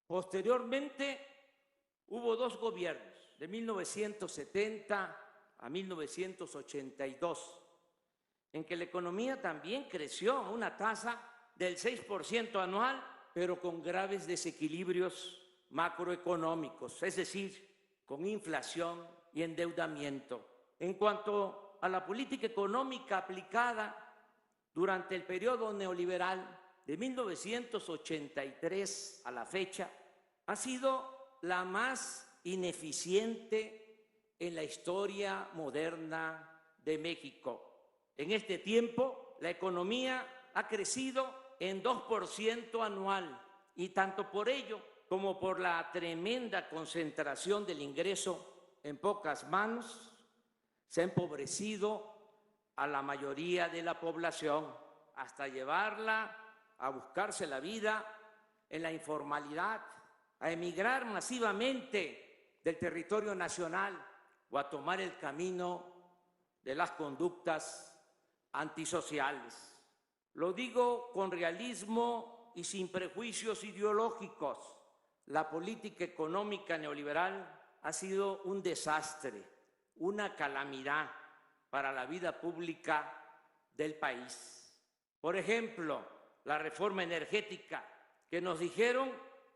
Posteriormente, hubo dos gobiernos, de 1970 a 1982, en que la economía también creció a una tasa del 6% anual, pero con graves desequilibrios macroeconómicos, es decir, con inflación y endeudamiento. En cuanto a la política económica aplicada durante el periodo neoliberal de 1983 a la fecha, ha sido la más ineficiente en la historia moderna de México. En este tiempo, la economía ha crecido en 2% anual y tanto por ello como por la tremenda concentración del ingreso en pocas manos, se ha empobrecido a la mayoría de la población hasta llevarla a buscarse la vida en la informalidad, a emigrar masivamente del territorio nacional o a tomar el camino de las conductas antisociales. Lo digo con realismo y sin prejuicios ideológicos. La política económica neoliberal ha sido un desastre, una calamidad para la vida pública del país. Por ejemplo, la reforma energética que nos dijeron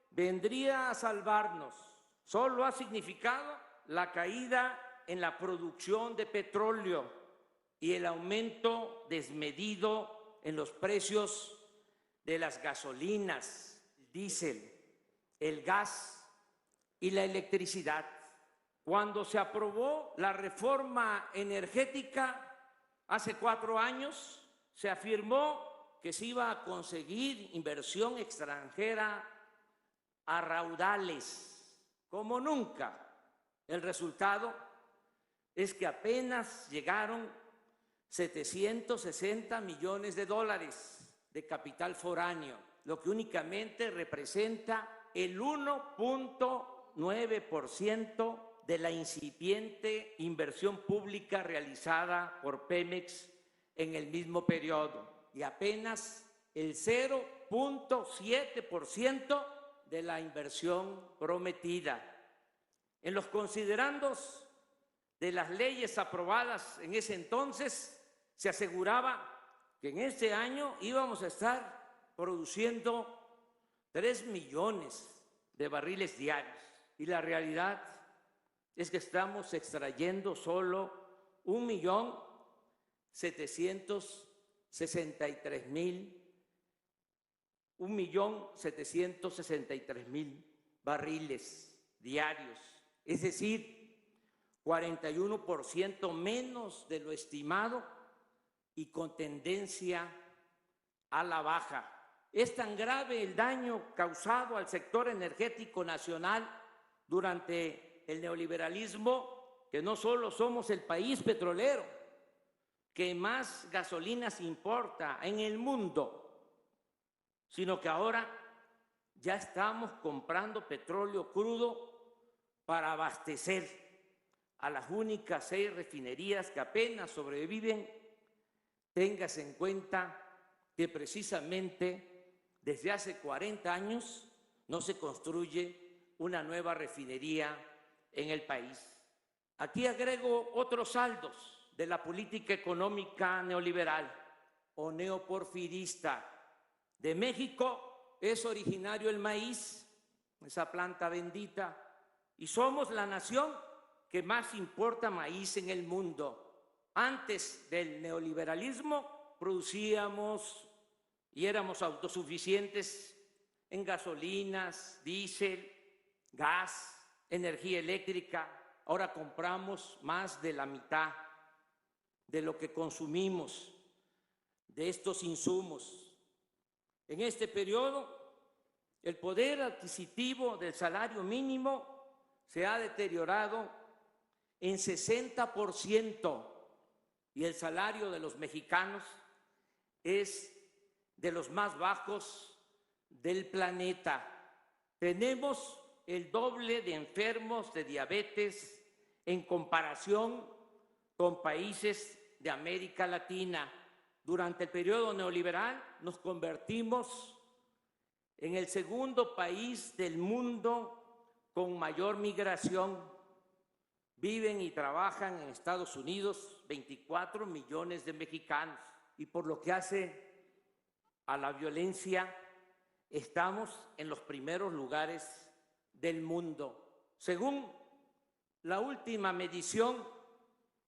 vendría a salvarnos, solo ha significado la caída en la producción de petróleo y el aumento desmedido en los precios de las gasolinas, el diésel, el gas y la electricidad. Cuando se aprobó la reforma energética hace 4 años, se afirmó que se iba a conseguir inversión extranjera a raudales, como nunca. El resultado es que apenas llegaron 760 millones de dólares de capital foráneo, lo que únicamente representa el 1.9% de la incipiente inversión pública realizada por Pemex en el mismo periodo y apenas el 0.7% de la inversión prometida. En los considerandos de las leyes aprobadas en ese entonces, se aseguraba que en este año íbamos a estar produciendo 3 millones de barriles diarios y la realidad es que estamos extrayendo solo 1.763.000 barriles diarios, es decir, 41% menos de lo estimado y con tendencia a la baja. Es tan grave el daño causado al sector energético nacional durante el neoliberalismo que no solo somos el país petrolero que más gasolinas importa en el mundo, sino que ahora ya estamos comprando petróleo crudo para abastecer a las únicas 6 refinerías que apenas sobreviven. Téngase en cuenta que precisamente desde hace 40 años no se construye una nueva refinería en el país. Aquí agrego otros saldos de la política económica neoliberal o neoporfirista. De México es originario el maíz, esa planta bendita, y somos la nación que más importa maíz en el mundo. Antes del neoliberalismo producíamos y éramos autosuficientes en gasolinas, diésel, gas, energía eléctrica. Ahora compramos más de la mitad de lo que consumimos de estos insumos. En este periodo, el poder adquisitivo del salario mínimo se ha deteriorado en 60%. Y el salario de los mexicanos es de los más bajos del planeta. Tenemos el doble de enfermos de diabetes en comparación con países de América Latina. Durante el periodo neoliberal nos convertimos en el segundo país del mundo con mayor migración. Viven y trabajan en Estados Unidos 24 millones de mexicanos. Y por lo que hace a la violencia, estamos en los primeros lugares del mundo. Según la última medición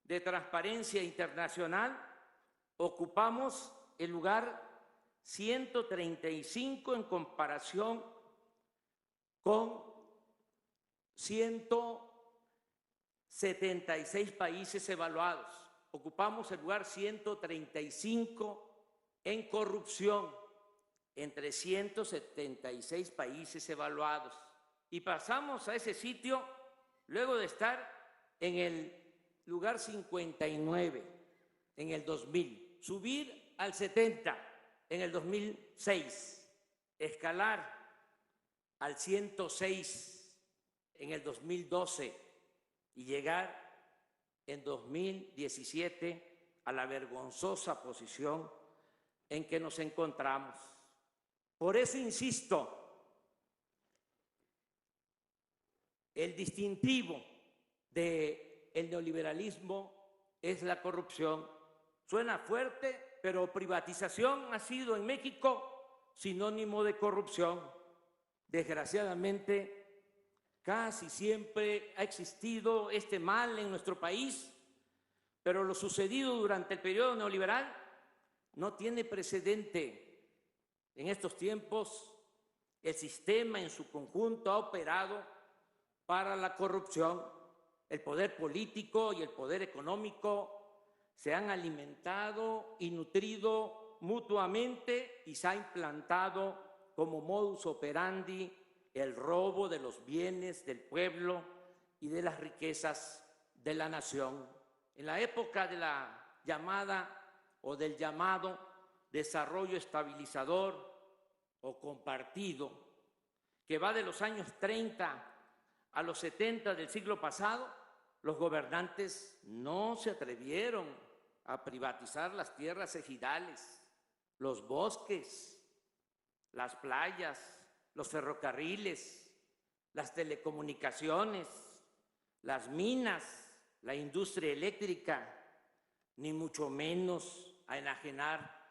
de Transparencia Internacional, ocupamos el lugar 135 en comparación con 176 países evaluados. Ocupamos el lugar 135 en corrupción entre 176 países evaluados. Y pasamos a ese sitio luego de estar en el lugar 59 en el 2000, subir al 70 en el 2006, escalar al 106 en el 2012 y llegar en 2017 a la vergonzosa posición en que nos encontramos. Por eso insisto, el distintivo del neoliberalismo es la corrupción. Suena fuerte, pero privatización ha sido en México sinónimo de corrupción. Desgraciadamente, casi siempre ha existido este mal en nuestro país, pero lo sucedido durante el periodo neoliberal no tiene precedente. En estos tiempos, el sistema en su conjunto ha operado para la corrupción. El poder político y el poder económico se han alimentado y nutrido mutuamente y se ha implantado como modus operandi el robo de los bienes del pueblo y de las riquezas de la nación. En la época de la llamada o del llamado desarrollo estabilizador o compartido, que va de los años 30 a los 70 del siglo pasado, los gobernantes no se atrevieron a privatizar las tierras ejidales, los bosques, las playas, los ferrocarriles, las telecomunicaciones, las minas, la industria eléctrica, ni mucho menos a enajenar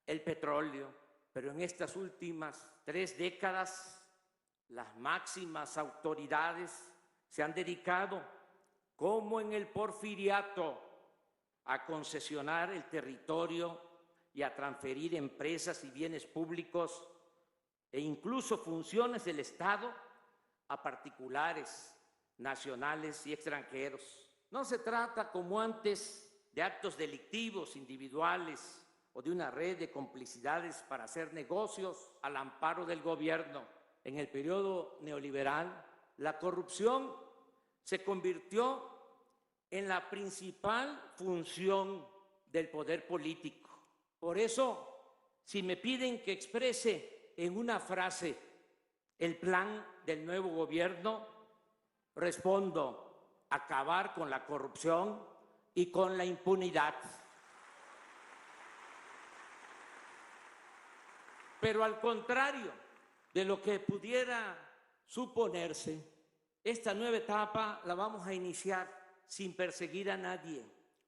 el petróleo. Pero en estas últimas 3 décadas, las máximas autoridades se han dedicado, como en el porfiriato, a concesionar el territorio y a transferir empresas y bienes públicos e incluso funciones del Estado a particulares, nacionales y extranjeros. No se trata, como antes, de actos delictivos individuales o de una red de complicidades para hacer negocios al amparo del gobierno. En el periodo neoliberal, la corrupción se convirtió en la principal función del poder político. Por eso, si me piden que exprese en una frase el plan del nuevo gobierno, respondo: acabar con la corrupción y con la impunidad. Pero al contrario de lo que pudiera suponerse, esta nueva etapa la vamos a iniciar sin perseguir a nadie,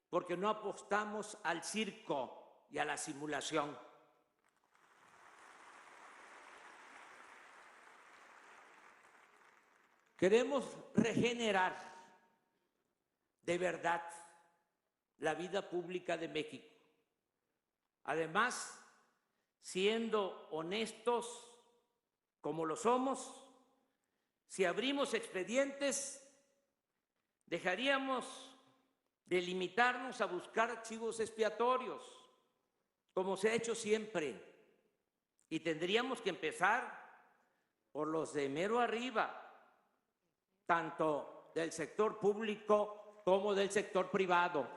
porque no apostamos al circo y a la simulación. Queremos regenerar de verdad la vida pública de México. Además, siendo honestos como lo somos, si abrimos expedientes, dejaríamos de limitarnos a buscar archivos expiatorios, como se ha hecho siempre, y tendríamos que empezar por los de mero arriba, tanto del sector público como del sector privado.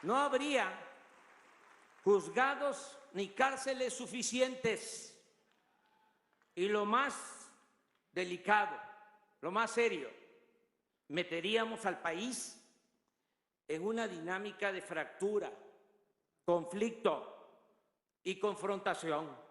No habría juzgados ni cárceles suficientes. Y lo más delicado, lo más serio, meteríamos al país en una dinámica de fractura, conflicto y confrontación.